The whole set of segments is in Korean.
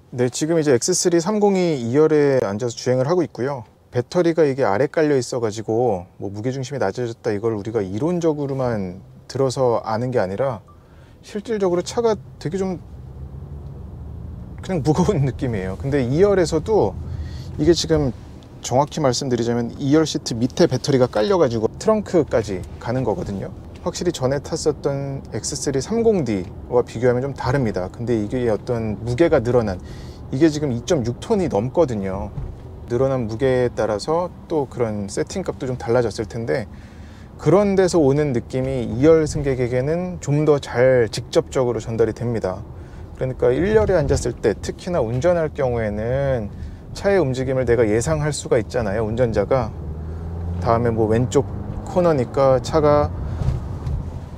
네, 지금 이제 X3 302 2열에 앉아서 주행을 하고 있고요. 배터리가 이게 아래 깔려 있어 가지고 뭐 무게중심이 낮아졌다 이걸 우리가 이론적으로만 들어서 아는 게 아니라 실질적으로 차가 되게 좀 그냥 무거운 느낌이에요. 근데 2열에서도 이게 지금 정확히 말씀드리자면 2열 시트 밑에 배터리가 깔려 가지고 트렁크까지 가는 거거든요. 확실히 전에 탔었던 X3 30D와 비교하면 좀 다릅니다. 근데 이게 어떤 무게가 늘어난, 이게 지금 2.6톤이 넘거든요. 늘어난 무게에 따라서 또 그런 세팅값도 좀 달라졌을 텐데, 그런 데서 오는 느낌이 2열 승객에게는 좀 더 잘 직접적으로 전달이 됩니다. 그러니까 1열에 앉았을 때, 특히나 운전할 경우에는 차의 움직임을 내가 예상할 수가 있잖아요, 운전자가. 다음에 뭐 왼쪽 코너니까 차가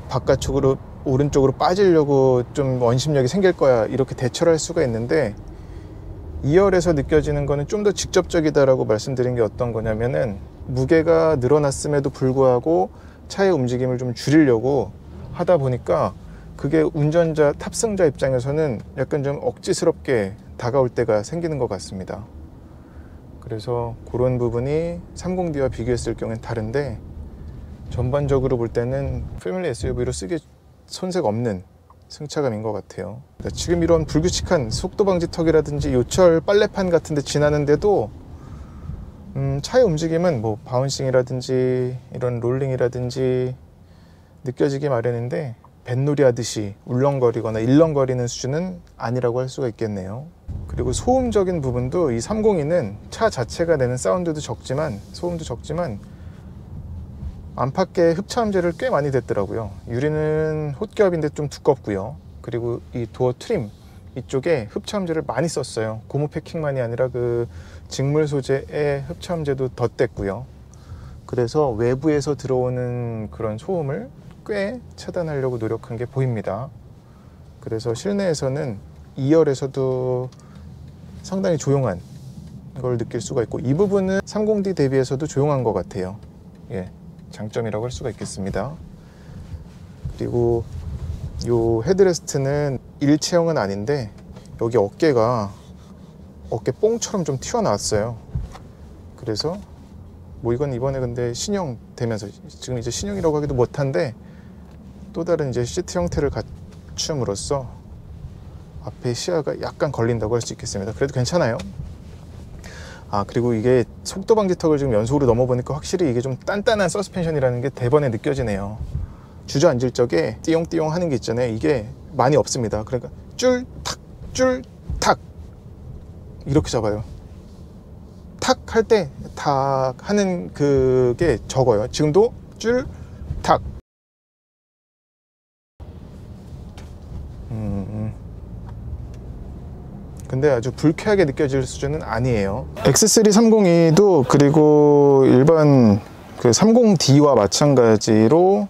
바깥쪽으로 오른쪽으로 빠지려고 좀 원심력이 생길 거야, 이렇게 대처를 할 수가 있는데, 2열에서 느껴지는 거는 좀 더 직접적이다라고 말씀드린 게 어떤 거냐면은, 무게가 늘어났음에도 불구하고 차의 움직임을 좀 줄이려고 하다 보니까 그게 운전자, 탑승자 입장에서는 약간 좀 억지스럽게 다가올 때가 생기는 것 같습니다. 그래서 그런 부분이 30D와 비교했을 경우엔 다른데, 전반적으로 볼 때는 패밀리 SUV로 쓰기 손색 없는 승차감인 것 같아요. 지금 이런 불규칙한 속도 방지턱이라든지 요철 빨래판 같은 데 지나는데도 차의 움직임은 뭐 바운싱이라든지 이런 롤링이라든지 느껴지기 마련인데, 뱃놀이 하듯이 울렁거리거나 일렁거리는 수준은 아니라고 할 수가 있겠네요. 그리고 소음적인 부분도 이 302는 차 자체가 내는 사운드도 적지만, 소음도 적지만 안팎의 흡차음재를 꽤 많이 댔더라고요. 유리는 홑겹인데 좀 두껍고요. 그리고 이 도어 트림 이쪽에 흡차음재를 많이 썼어요. 고무 패킹만이 아니라 그 직물 소재의 흡차음재도 덧댔고요. 그래서 외부에서 들어오는 그런 소음을 꽤 차단하려고 노력한 게 보입니다. 그래서 실내에서는 2열에서도 상당히 조용한 걸 느낄 수가 있고, 이 부분은 30D 대비해서도 조용한 것 같아요. 예, 장점이라고 할 수가 있겠습니다. 그리고 요 헤드레스트는 일체형은 아닌데, 여기 어깨가 어깨 뽕처럼 좀 튀어나왔어요. 그래서 뭐 이건 이번에 근데 신형 되면서, 지금 이제 신형이라고 하기도 못한데 또 다른 이제 시트 형태를 갖춤으로써 앞에 시야가 약간 걸린다고 할 수 있겠습니다. 그래도 괜찮아요. 아, 그리고 이게 속도 방지턱을 지금 연속으로 넘어보니까 확실히 이게 좀 단단한 서스펜션이라는 게 대번에 느껴지네요. 주저앉을 적에 띠용띠용 하는 게 있잖아요. 이게 많이 없습니다. 그러니까 쫄탁 쫄탁 이렇게 잡아요. 탁 할 때 탁 하는 그게 적어요. 지금도 쫄탁. 근데 아주 불쾌하게 느껴질 수준은 아니에요. X3 302도 그리고 일반 그 30D와 마찬가지로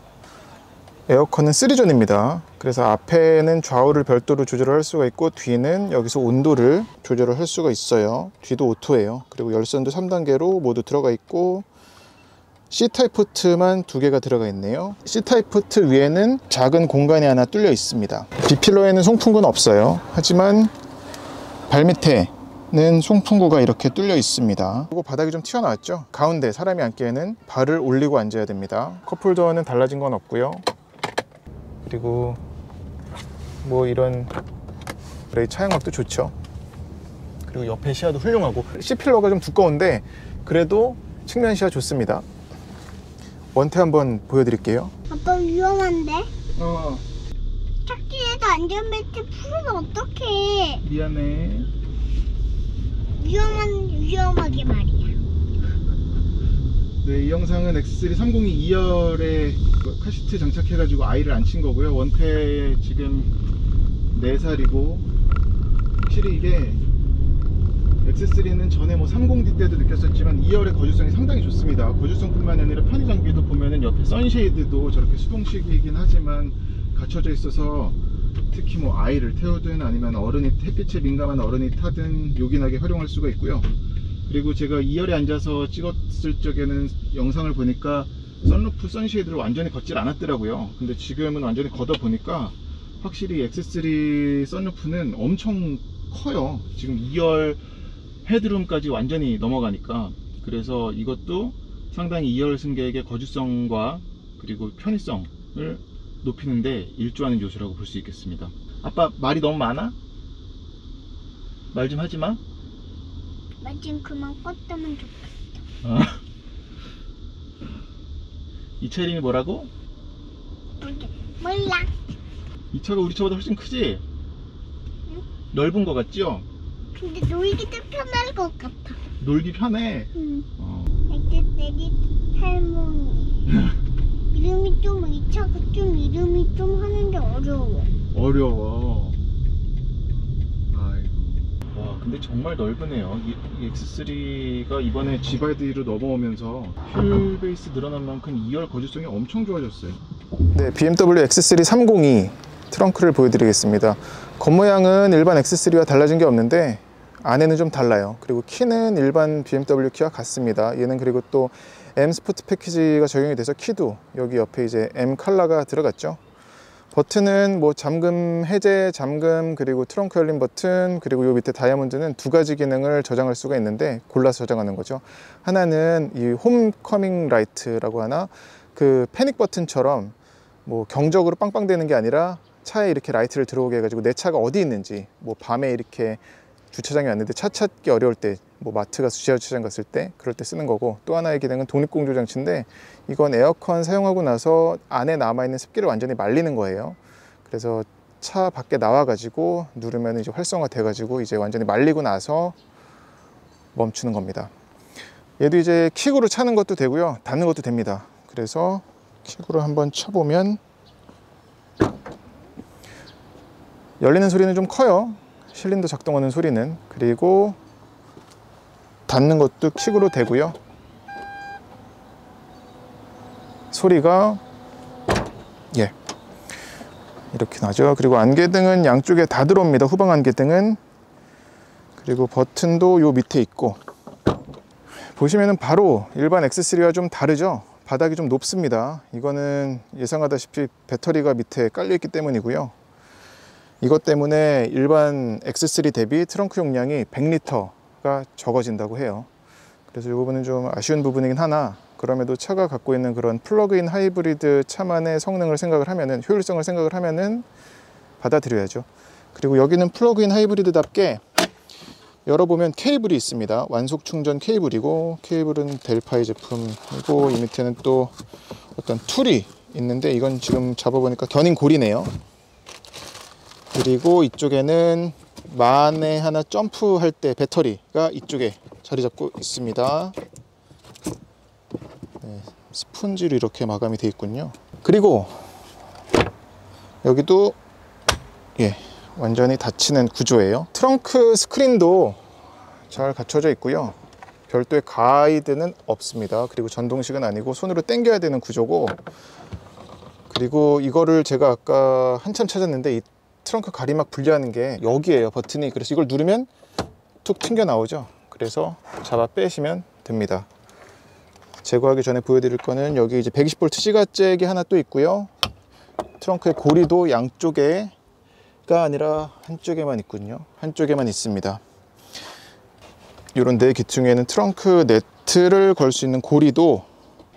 에어컨은 3존입니다. 그래서 앞에는 좌우를 별도로 조절을 할 수가 있고, 뒤는 여기서 온도를 조절을 할 수가 있어요. 뒤도 오토예요. 그리고 열선도 3단계로 모두 들어가 있고, C타입 포트만 2개가 들어가 있네요. C타입 포트 위에는 작은 공간이 하나 뚫려 있습니다. B필러에는 송풍구는 없어요. 하지만 발밑에는 송풍구가 이렇게 뚫려 있습니다. 그리고 바닥이 좀 튀어나왔죠. 가운데 사람이 앉기에는 발을 올리고 앉아야 됩니다. 컵홀더는 달라진 건 없고요. 그리고 뭐 이런 브레이크 차양막도 좋죠. 그리고 옆에 시야도 훌륭하고, C필러가 좀 두꺼운데 그래도 측면 시야 좋습니다. 원태 한번 보여드릴게요. 아빠 위험한데? 착지해도 안전벨트 풀면 어떡해? 미안해. 위험하게 말이야. 네, 이 영상은 X3 302 2열에 카시트 장착해가지고 아이를 앉힌 거고요. 원태 지금 4살이고, 확실히 이게 X3는 전에 뭐 30D 때도 느꼈었지만 2열의 거주성이 상당히 좋습니다. 거주성뿐만 아니라 편의 장비도 보면은 옆에 선쉐이드도 저렇게 수동식이긴 하지만 갖춰져 있어서, 특히 뭐 아이를 태우든 아니면 어른이, 햇빛에 민감한 어른이 타든 요긴하게 활용할 수가 있고요. 그리고 제가 2열에 앉아서 찍었을 적에는 영상을 보니까 선루프, 선쉐이드를 완전히 걷질 않았더라고요. 근데 지금은 완전히 걷어 보니까 확실히 X3 선루프는 엄청 커요. 지금 2열 헤드룸까지 완전히 넘어가니까. 그래서 이것도 상당히 2열 승객의 거주성과 그리고 편의성을 높이는데 일조하는 요소라고 볼 수 있겠습니다. 아빠 말이 너무 많아? 말 좀 하지 마. 나 지금 그만 껐다면 좋겠어. 이 차 이름이 뭐라고? 몰라. 이 차가 우리 차보다 훨씬 크지? 응? 넓은 거 같죠? 근데 놀기도 편할 것 같아. 놀기 편해. 응. 엑세서리 할머니. 이름이 좀, 이 차가 좀 이름이 좀 하는데 어려워. 어려워. 아이고. 와, 근데 정말 넓으네요. 이 X3가 이번에 G5로 넘어오면서 휠 베이스 늘어난 만큼 2열 거주성이 엄청 좋아졌어요. 네, BMW X3 302 트렁크를 보여드리겠습니다. 겉모양은 일반 X3와 달라진 게 없는데 안에는 좀 달라요. 그리고 키는 일반 BMW 키와 같습니다. 얘는 그리고 또 M 스포츠 패키지가 적용이 돼서 키도 여기 옆에 이제 M 컬러가 들어갔죠. 버튼은 뭐 잠금 해제, 잠금, 그리고 트렁크 열림 버튼, 그리고 요 밑에 다이아몬드는 두 가지 기능을 저장할 수가 있는데 골라서 저장하는 거죠. 하나는 이 홈커밍 라이트라고 하나, 그 패닉 버튼처럼 뭐 경적으로 빵빵대는 게 아니라 차에 이렇게 라이트를 들어오게 해가지고 내 차가 어디 있는지, 뭐 밤에 이렇게 주차장에 왔는데 차 찾기 어려울 때, 뭐 마트 가서 지하 주차장 갔을 때 그럴 때 쓰는 거고, 또 하나의 기능은 독립공조 장치인데 이건 에어컨 사용하고 나서 안에 남아있는 습기를 완전히 말리는 거예요. 그래서 차 밖에 나와 가지고 누르면 이제 활성화 돼 가지고 이제 완전히 말리고 나서 멈추는 겁니다. 얘도 이제 킥으로 차는 것도 되고요, 닫는 것도 됩니다. 그래서 킥으로 한번 쳐보면 열리는 소리는 좀 커요. 실린더 작동하는 소리는. 그리고 닫는 것도 킥으로 되고요. 소리가 이렇게 나죠. 그리고 안개등은 양쪽에 다 들어옵니다. 후방 안개등은. 그리고 버튼도 요 밑에 있고, 보시면은 바로 일반 X3와 좀 다르죠. 바닥이 좀 높습니다. 이거는 예상하다시피 배터리가 밑에 깔려 있기 때문이고요. 이것 때문에 일반 X3 대비 트렁크 용량이 100리터가 적어진다고 해요. 그래서 이 부분은 좀 아쉬운 부분이긴 하나, 그럼에도 차가 갖고 있는 그런 플러그인 하이브리드 차만의 성능을 생각을 하면은, 효율성을 생각을 하면은 받아들여야죠. 그리고 여기는 플러그인 하이브리드답게 열어보면 케이블이 있습니다. 완속 충전 케이블이고, 케이블은 델파이 제품이고, 이 밑에는 또 어떤 툴이 있는데 이건 지금 잡아보니까 견인 고리네요. 그리고 이쪽에는 만에 하나 점프할 때 배터리가 이쪽에 자리 잡고 있습니다. 네, 스펀지로 이렇게 마감이 되어 있군요. 그리고 여기도 완전히 닫히는 구조예요. 트렁크 스크린도 잘 갖춰져 있고요. 별도의 가이드는 없습니다. 그리고 전동식은 아니고 손으로 당겨야 되는 구조고, 그리고 이거를 제가 아까 한참 찾았는데 이 트렁크 가리막 분리하는 게 여기에요, 버튼이. 그래서 이걸 누르면 툭 튕겨 나오죠. 그래서 잡아 빼시면 됩니다. 제거하기 전에 보여드릴 거는 여기 이제 120V 시가잭이 하나 또 있고요. 트렁크의 고리도 양쪽에가 아니라 한쪽에만 있군요. 한쪽에만 있습니다. 이런 네 기퉁에는 트렁크 네트를 걸 수 있는 고리도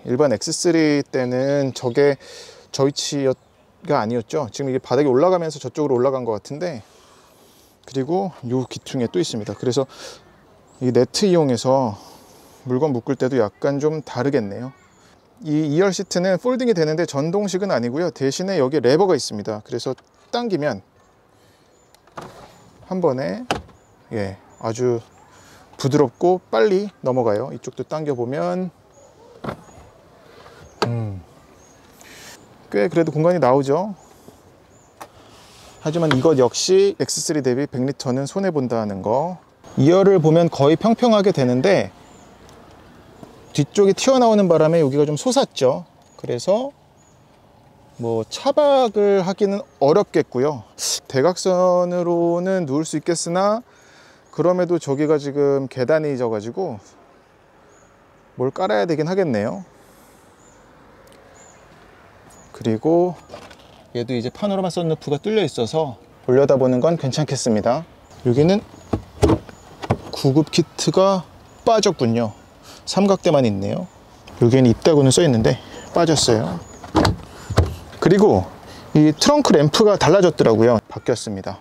일반 X3 때는 저게 저 위치가 아니었죠. 지금 이게 바닥에 올라가면서 저쪽으로 올라간 것 같은데, 그리고 이 기퉁에 또 있습니다. 그래서 이 네트 이용해서 물건 묶을 때도 약간 좀 다르겠네요. 이 2열 시트는 폴딩이 되는데 전동식은 아니고요. 대신에 여기에 레버가 있습니다. 그래서 당기면 한 번에 아주 부드럽고 빨리 넘어가요. 이쪽도 당겨보면 꽤 그래도 공간이 나오죠. 하지만 이것 역시 X3 대비 100리터는 손해본다는 거. 2열을 보면 거의 평평하게 되는데 뒤쪽이 튀어나오는 바람에 여기가 좀 솟았죠. 그래서 뭐 차박을 하기는 어렵겠고요. 대각선으로는 누울 수 있겠으나, 그럼에도 저기가 지금 계단이 져 가지고 뭘 깔아야 되긴 하겠네요. 그리고 얘도 이제 파노라마 썬루프가 뚫려 있어서 올려다보는 건 괜찮겠습니다. 여기는 구급 키트가 빠졌군요. 삼각대만 있네요. 여기에는 있다고는 써 있는데 빠졌어요. 그리고 이 트렁크 램프가 달라졌더라고요. 바뀌었습니다.